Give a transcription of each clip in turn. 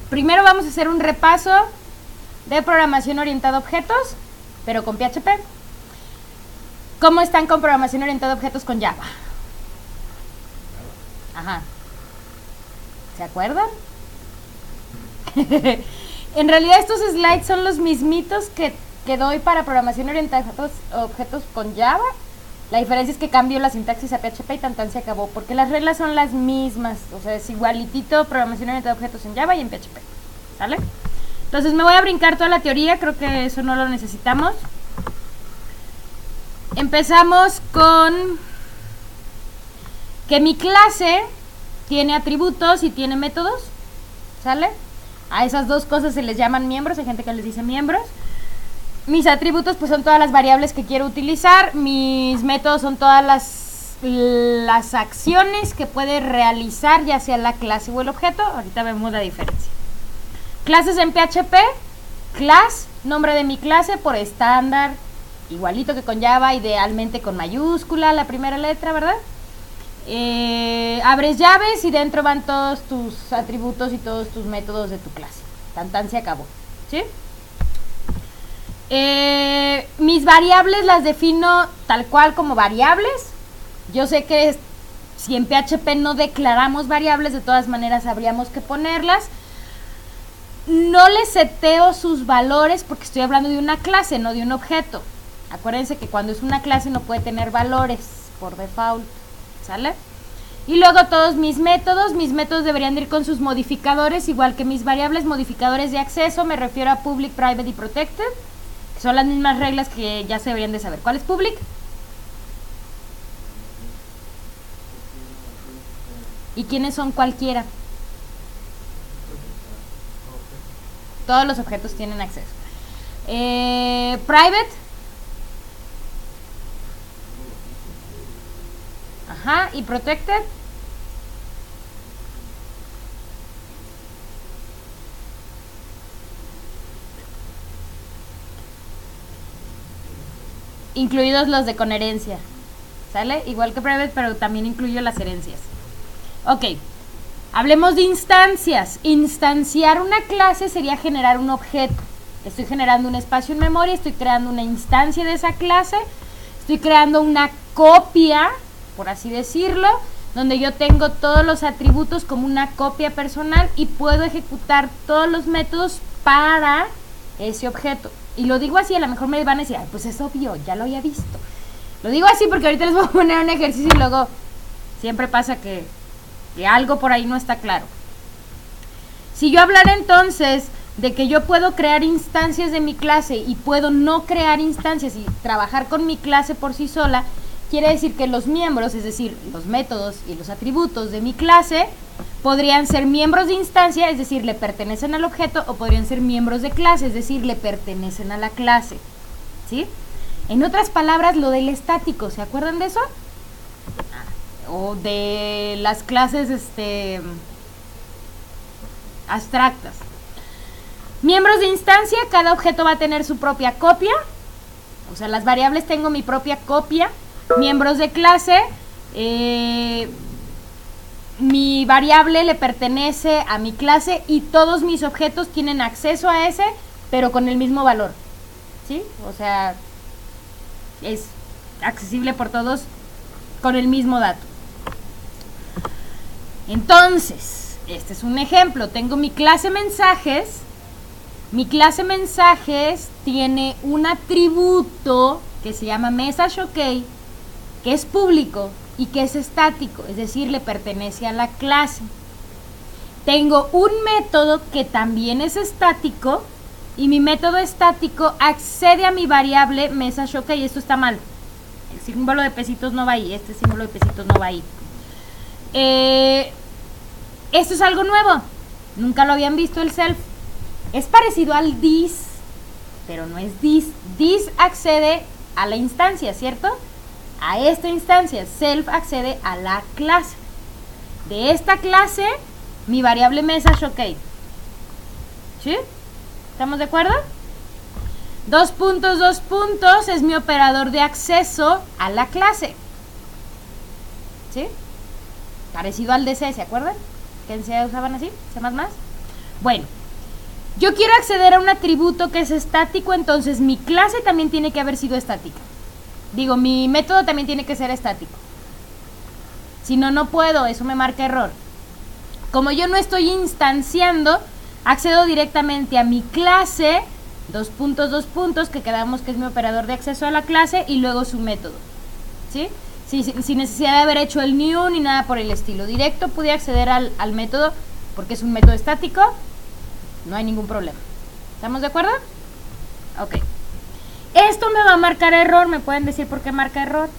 Primero vamos a hacer un repaso de programación orientada a objetos, pero con PHP. ¿Cómo están con programación orientada a objetos con Java? Ajá. ¿Se acuerdan? En realidad estos slides son los mismitos que doy para programación orientada a objetos con Java. La diferencia es que cambio la sintaxis a PHP y tan se acabó, porque las reglas son las mismas, o sea, es igualitito programación orientada a objetos en Java y en PHP, ¿sale? Entonces me voy a brincar toda la teoría, creo que eso no lo necesitamos. Empezamos con que mi clase tiene atributos y tiene métodos, ¿sale? A esas dos cosas se les llaman miembros, hay gente que les dice miembros. Mis atributos pues son todas las variables que quiero utilizar, mis métodos son todas las acciones que puede realizar ya sea la clase o el objeto. Ahorita vemos la diferencia. Clases en PHP, class, nombre de mi clase por estándar, igualito que con Java, idealmente con mayúscula, la primera letra, ¿verdad? Abres llaves y dentro van todos tus atributos y todos tus métodos de tu clase. Tan se acabó, ¿sí? Mis variables las defino tal cual como variables. Yo sé que si en PHP no declaramos variables, de todas maneras habríamos que ponerlas. No les seteo sus valores porque estoy hablando de una clase, no de un objeto. Acuérdense que cuando es una clase no puede tener valores por default, ¿sale? Y luego todos mis métodos deberían de ir con sus modificadores, igual que mis variables, modificadores de acceso, me refiero a public, private y protected. Son las mismas reglas que ya se deberían de saber. ¿Cuál es public? ¿Y quiénes son cualquiera? Todos los objetos tienen acceso. Private. Ajá. ¿Y protected? Incluidos los de con herencia, ¿sale? Igual que private, pero también incluyo las herencias. Ok, hablemos de instancias. Instanciar una clase sería generar un objeto. Estoy generando un espacio en memoria, estoy creando una instancia de esa clase, estoy creando una copia, por así decirlo, donde yo tengo todos los atributos como una copia personal y puedo ejecutar todos los métodos para ese objeto. Y lo digo así, a lo mejor me van a decir, ay, pues es obvio, ya lo había visto. Lo digo así porque ahorita les voy a poner un ejercicio y luego siempre pasa que algo por ahí no está claro. Si yo hablara entonces de que yo puedo crear instancias de mi clase y puedo no crear instancias y trabajar con mi clase por sí sola, quiere decir que los miembros, es decir, los métodos y los atributos de mi clase, podrían ser miembros de instancia, es decir, le pertenecen al objeto, o podrían ser miembros de clase, es decir, le pertenecen a la clase, ¿sí? En otras palabras, lo del estático, ¿se acuerdan de eso? O de las clases abstractas. Miembros de instancia, cada objeto va a tener su propia copia, o sea, las variables tengo mi propia copia. Miembros de clase, mi variable le pertenece a mi clase y todos mis objetos tienen acceso a ese, pero con el mismo valor, ¿sí? O sea, es accesible por todos con el mismo dato. Entonces, este es un ejemplo. Tengo mi clase mensajes. Mi clase mensajes tiene un atributo que se llama message OK, que es público y que es estático, es decir, le pertenece a la clase. Tengo un método que también es estático y mi método estático accede a mi variable message OK. Esto está mal. El símbolo de pesitos no va ahí, este símbolo de pesitos no va ahí. Esto es algo nuevo, nunca lo habían visto el self. Es parecido al this, pero no es this. This accede a la instancia, ¿cierto? A esta instancia. Self accede a la clase. De esta clase, mi variable message OK. ¿Sí? ¿Estamos de acuerdo? 2 puntos, 2 puntos es mi operador de acceso a la clase. ¿Sí? Parecido al DC, ¿se acuerdan? que en C usaban así, C++. Bueno, yo quiero acceder a un atributo que es estático, entonces mi clase también tiene que haber sido estática. Digo, mi método también tiene que ser estático. Si no, no puedo, eso me marca error. Como yo no estoy instanciando, accedo directamente a mi clase, dos puntos, que quedamos que es mi operador de acceso a la clase, y luego su método. ¿Sí? Sin necesidad de haber hecho el new ni nada por el estilo. Directo pude acceder al método, porque es un método estático, no hay ningún problema. ¿Estamos de acuerdo? Ok. Esto me va a marcar error, ¿me pueden decir por qué marca error?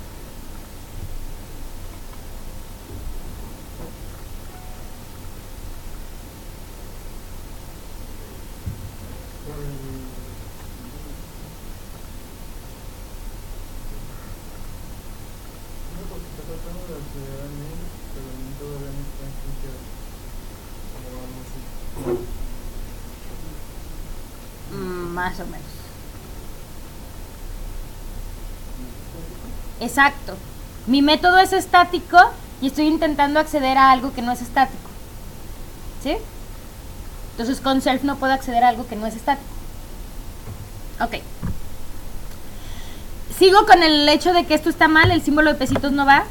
Más o menos. Exacto. Mi método es estático y estoy intentando acceder a algo que no es estático. ¿Sí? Entonces con self no puedo acceder a algo que no es estático. Ok. Sigo con el hecho de que esto está mal, el símbolo de pesitos no va.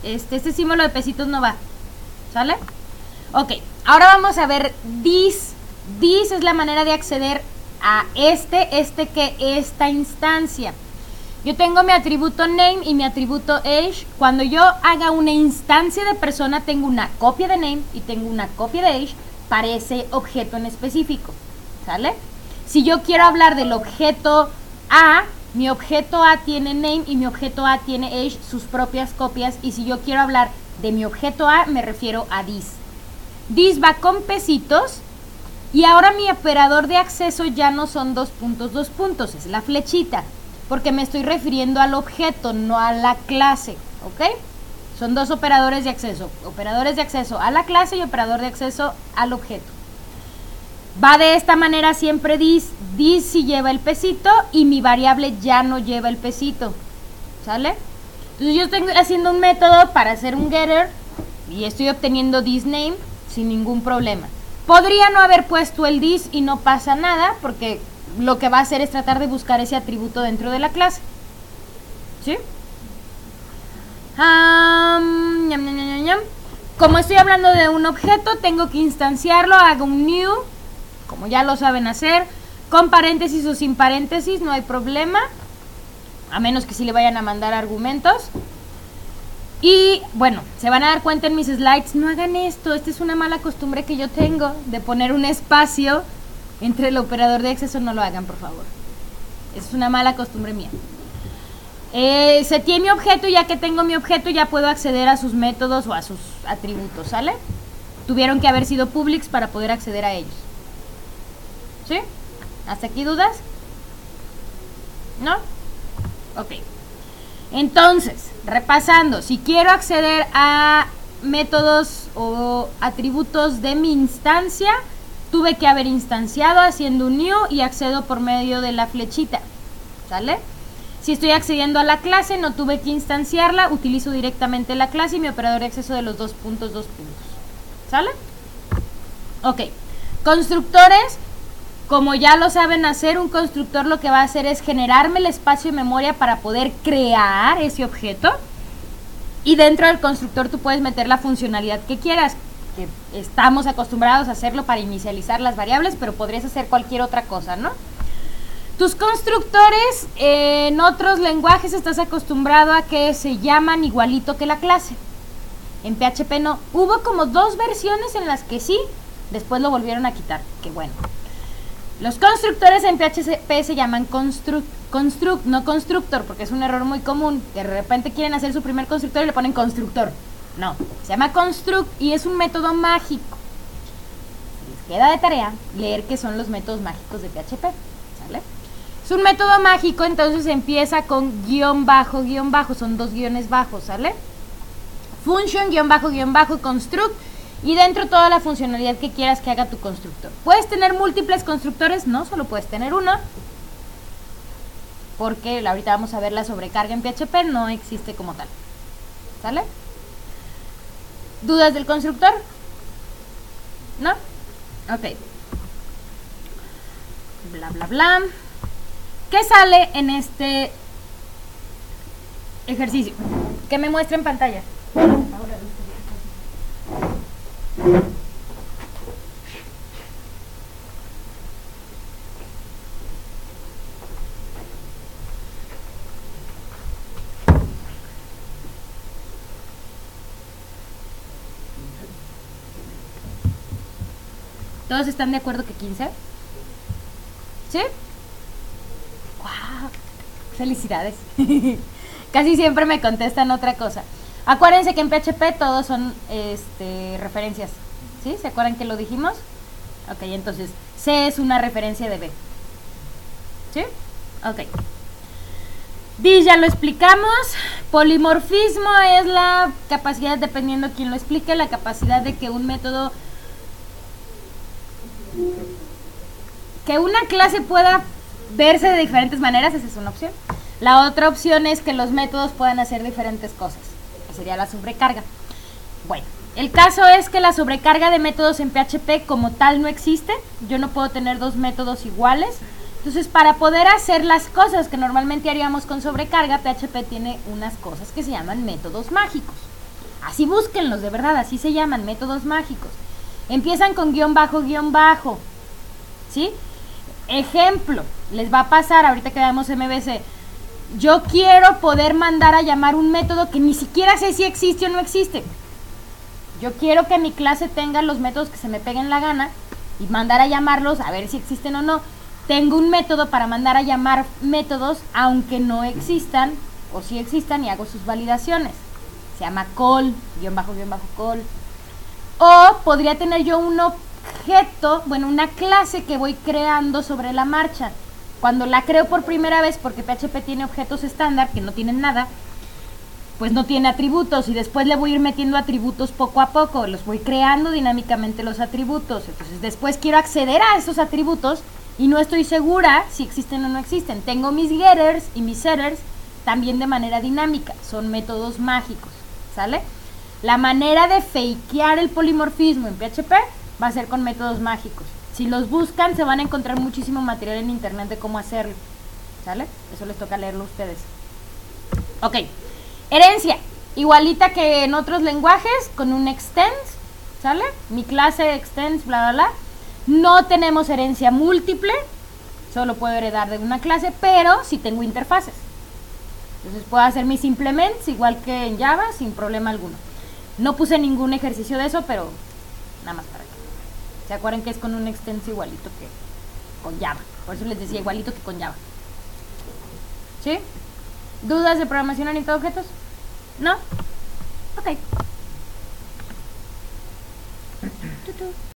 Este símbolo de pesitos no va. ¿Sale? Ok. Ahora vamos a ver this. This es la manera de acceder a esta instancia. Yo tengo mi atributo name y mi atributo age. Cuando yo haga una instancia de persona, tengo una copia de name y tengo una copia de age para ese objeto en específico. ¿Sale? Si yo quiero hablar del objeto A, mi objeto A tiene name y mi objeto A tiene age, sus propias copias. Y si yo quiero hablar de mi objeto A, me refiero a this. This va con pesitos. Y ahora mi operador de acceso ya no son dos puntos, es la flechita, porque me estoy refiriendo al objeto, no a la clase, ¿ok? Son dos operadores de acceso a la clase y operador de acceso al objeto. Va de esta manera siempre this sí lleva el pesito y mi variable ya no lleva el pesito, ¿sale? Entonces yo estoy haciendo un método para hacer un getter y estoy obteniendo this name sin ningún problema. Podría no haber puesto el this y no pasa nada, porque lo que va a hacer es tratar de buscar ese atributo dentro de la clase. ¿Sí? Como estoy hablando de un objeto, tengo que instanciarlo, hago un new, como ya lo saben hacer, con paréntesis o sin paréntesis, no hay problema, a menos que sí le vayan a mandar argumentos. Y bueno, se van a dar cuenta en mis slides, no hagan esto, esta es una mala costumbre que yo tengo de poner un espacio entre el operador de acceso, no lo hagan por favor. Es una mala costumbre mía. Seteé mi objeto y ya que tengo mi objeto ya puedo acceder a sus métodos o a sus atributos, ¿sale? Tuvieron que haber sido publics para poder acceder a ellos. ¿Sí? ¿Hasta aquí dudas? ¿No? Ok. Entonces, repasando, si quiero acceder a métodos o atributos de mi instancia, tuve que haber instanciado haciendo un new y accedo por medio de la flechita, ¿sale? Si estoy accediendo a la clase, no tuve que instanciarla, utilizo directamente la clase y mi operador de acceso de los dos puntos, ¿sale? Ok, constructores. Como ya lo saben hacer, un constructor lo que va a hacer es generarme el espacio de memoria para poder crear ese objeto. Y dentro del constructor tú puedes meter la funcionalidad que quieras. Que estamos acostumbrados a hacerlo para inicializar las variables, pero podrías hacer cualquier otra cosa, ¿no? Tus constructores en otros lenguajes estás acostumbrado a que se llaman igualito que la clase. En PHP no. Hubo como 2 versiones en las que sí, después lo volvieron a quitar. Qué bueno. Los constructores en PHP se llaman construct, no constructor, porque es un error muy común. De repente quieren hacer su primer constructor y le ponen constructor. No, se llama construct y es un método mágico. Les queda de tarea leer qué son los métodos mágicos de PHP, ¿sale? Es un método mágico, entonces empieza con guión bajo, son 2 guiones bajos, ¿sale? Function, guión bajo, construct. Y dentro toda la funcionalidad que quieras que haga tu constructor. ¿Puedes tener múltiples constructores? No, solo puedes tener uno. Porque ahorita vamos a ver la sobrecarga en PHP, no existe como tal. ¿Sale? ¿Dudas del constructor? ¿No? Ok. Bla, bla, bla. ¿Qué sale en este ejercicio? Que me muestre en pantalla. ¿Todos están de acuerdo que 15? ¿Sí? ¡Wow! Felicidades. Casi siempre me contestan otra cosa. Acuérdense que en PHP todos son referencias. ¿Sí? ¿Se acuerdan que lo dijimos? Ok, entonces C es una referencia de B. ¿Sí? Ok. D ya lo explicamos. Polimorfismo es la capacidad, dependiendo de quién lo explique, la capacidad de que un método, que una clase pueda verse de diferentes maneras. Esa es una opción. La otra opción es que los métodos puedan hacer diferentes cosas, que sería la sobrecarga. Bueno, el caso es que la sobrecarga de métodos en PHP como tal no existe. Yo no puedo tener dos métodos iguales. Entonces, para poder hacer las cosas que normalmente haríamos con sobrecarga, PHP tiene unas cosas que se llaman métodos mágicos. Así búsquenlos, de verdad, así se llaman, métodos mágicos. Empiezan con guión bajo, ¿sí? Ejemplo, les va a pasar ahorita que veamos MVC. Yo quiero poder mandar a llamar un método que ni siquiera sé si existe o no existe. Yo quiero que mi clase tenga los métodos que se me peguen la gana y mandar a llamarlos a ver si existen o no. Tengo un método para mandar a llamar métodos aunque no existan o sí existan, y hago sus validaciones. Se llama call, guión bajo, call. O podría tener yo un objeto, bueno, una clase que voy creando sobre la marcha. Cuando la creo por primera vez, porque PHP tiene objetos estándar que no tienen nada, pues no tiene atributos, y después le voy a ir metiendo atributos poco a poco, los voy creando dinámicamente los atributos. Entonces después quiero acceder a esos atributos y no estoy segura si existen o no existen. Tengo mis getters y mis setters también de manera dinámica, son métodos mágicos, ¿sale? La manera de fakear el polimorfismo en PHP va a ser con métodos mágicos. Si los buscan, se van a encontrar muchísimo material en internet de cómo hacerlo, ¿sale? Eso les toca leerlo a ustedes. Ok, herencia, igualita que en otros lenguajes, con un extends, ¿sale? Mi clase extends, bla, bla, bla. No tenemos herencia múltiple, solo puedo heredar de una clase, pero sí tengo interfaces. Entonces puedo hacer mis implements igual que en Java sin problema alguno. No puse ningún ejercicio de eso, pero nada más para que se acuerden que es con un extends igualito que con Java. Por eso les decía igualito que con Java. ¿Sí? ¿Dudas de programación orientada a objetos? ¿No? Ok.